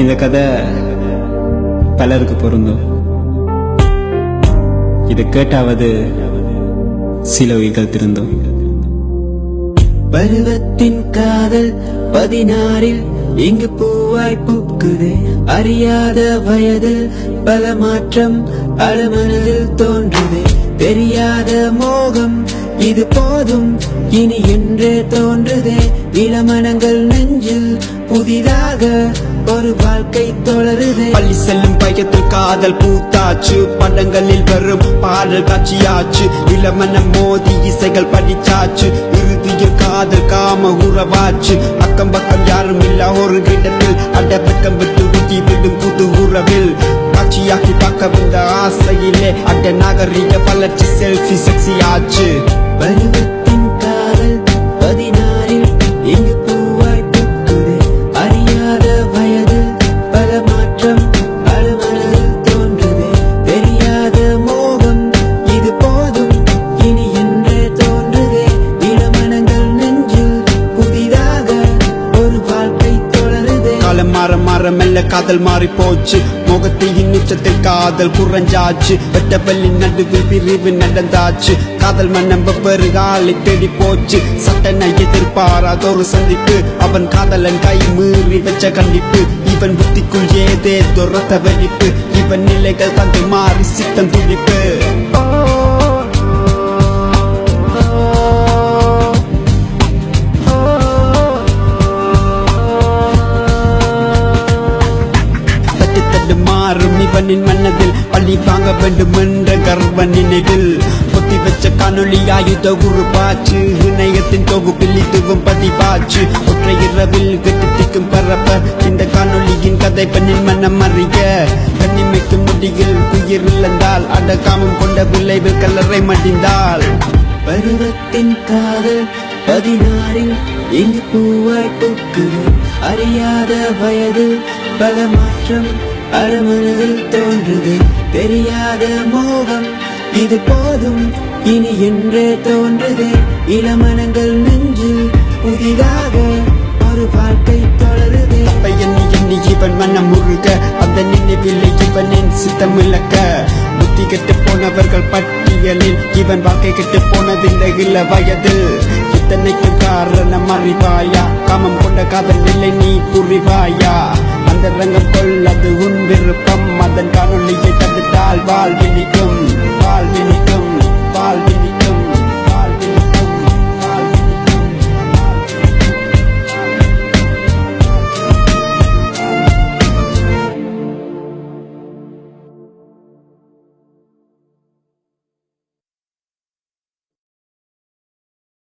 இந்த கதை பலருக்கு பொருந்தும். இது கேட்டாவது சில உயிர்கள் திருந்தும். பருவத்தின் காதல் 16 இங்கு பூவாய் பூக்குதே. அறியாத வயதில் பல மாற்றம் அழுமனதில் தோன்றுதே. தெரியாத மோகம் இது போதும் இனி என்றே தோன்றுதே. இளமனங்கள் நெஞ்சில் புதிதாக ஒரு வாழ்க்கை தொடருதே. பள்ளி செல்லும் பயத்தில் காதல் பூத்தாச்சு. படங்களில் வரும் பாடல் காட்சியாச்சு. இளமனம் மோதி இசைகள் படிச்சாச்சு. இறுதியில் காதல் காம உறவாச்சு. அக்கம் பக்கம் யாரும் இல்ல ஒரு இடத்தில் அடப்பக்கம் விட்டு ஊட்டி விடும் புது உறவில் காட்சியாக்கி பார்க்க வந்த ஆசையிலே அட நாகரிக வளர்ச்சி செல்ஃபி செக்ஸி ஆச்சு. பருவத்தின் காதல் 16 இங்கு பூவாய் பூக்குதே. அறியாத வயதில் பல மாற்றம் அழுமனதில் தோன்றுதே. தெரியாத மோகம் இது போதும் இனி என்றே தோன்றுதே. இளமனங்கள் நெஞ்சில் புதிதாக ஒரு வாழ்க்கை தொடருதே. காலம் மாற மாற மெல்ல காதல் மாறி போச்சு. முகத்தின் உச்சத்தில் காதல் குறைஞ்சாச்சு. வெட்டப்பள்ளி நடுவில் பிரிவு நடந்தாச்சு. காதல் மன்னம் வெவ்வேறு காலை தேடி போச்சு. சட்டனை எதிர்பாராத ஒரு சந்திப்பு. அவன் காதலன் கை மீறி வச்ச கண்டிப்பு. இவன் புத்திக்குள் ஏதே துரத்த வெடிப்பு. இவன் நிலைகள் தந்து மாறி சித்தம் துடிப்பு. மாறும் இவனின் மனதில் பள்ளி வாங்க வேண்டும் என்ற கர்வ நினைவில் பொத்தி வச்ச காணொலி ஆயுத உருவாச்சு. இணையத்தின் தொகுப்பில் இதுவும் பதிவாச்சு. ஒற்றை இரவில் கெட்டுத்திக்கும் பரப்ப இந்த காணொலியின் கதை பெண்ணின் மனம் அறிய. கண்ணிமைக்கும் முடியில் உயிர் இழந்தால் அடக்காமம் கொண்ட விளைவில் கல்லறை மடிந்தாள். பருவத்தின் காதல் 16 இங்கு பூவாய் பூக்குது. அறியாத வயதில் பல மாற்றம் அழுமனதில் தோன்றுது. தெரியாத மோகம் இது போதும் இனி என்றே தோன்றுதே. இளமனங்கள் நெஞ்சில் புதிதாக ஒரு வாழ்க்கை தொடருதே. எண்ணி எண்ணி இவன் மனம் முழுக அந்த நினைவில்லை இவனின் சித்தம் இழக்க. புத்தி கெட்டு போனவர்கள் பட்டியலில் இவன் வாழ்க்கை கெட்டு போனதில்லை இள வயதில். இத்தனைக்கு காரணம் அறிவாயா? காமம் கொண்ட காதல் நிலை நீ புரிவாயா? அந்த ரங்கம் கொள் அது உன் விருப்பம். அதன் காணொலியை தடுத்தால் வாழ்வு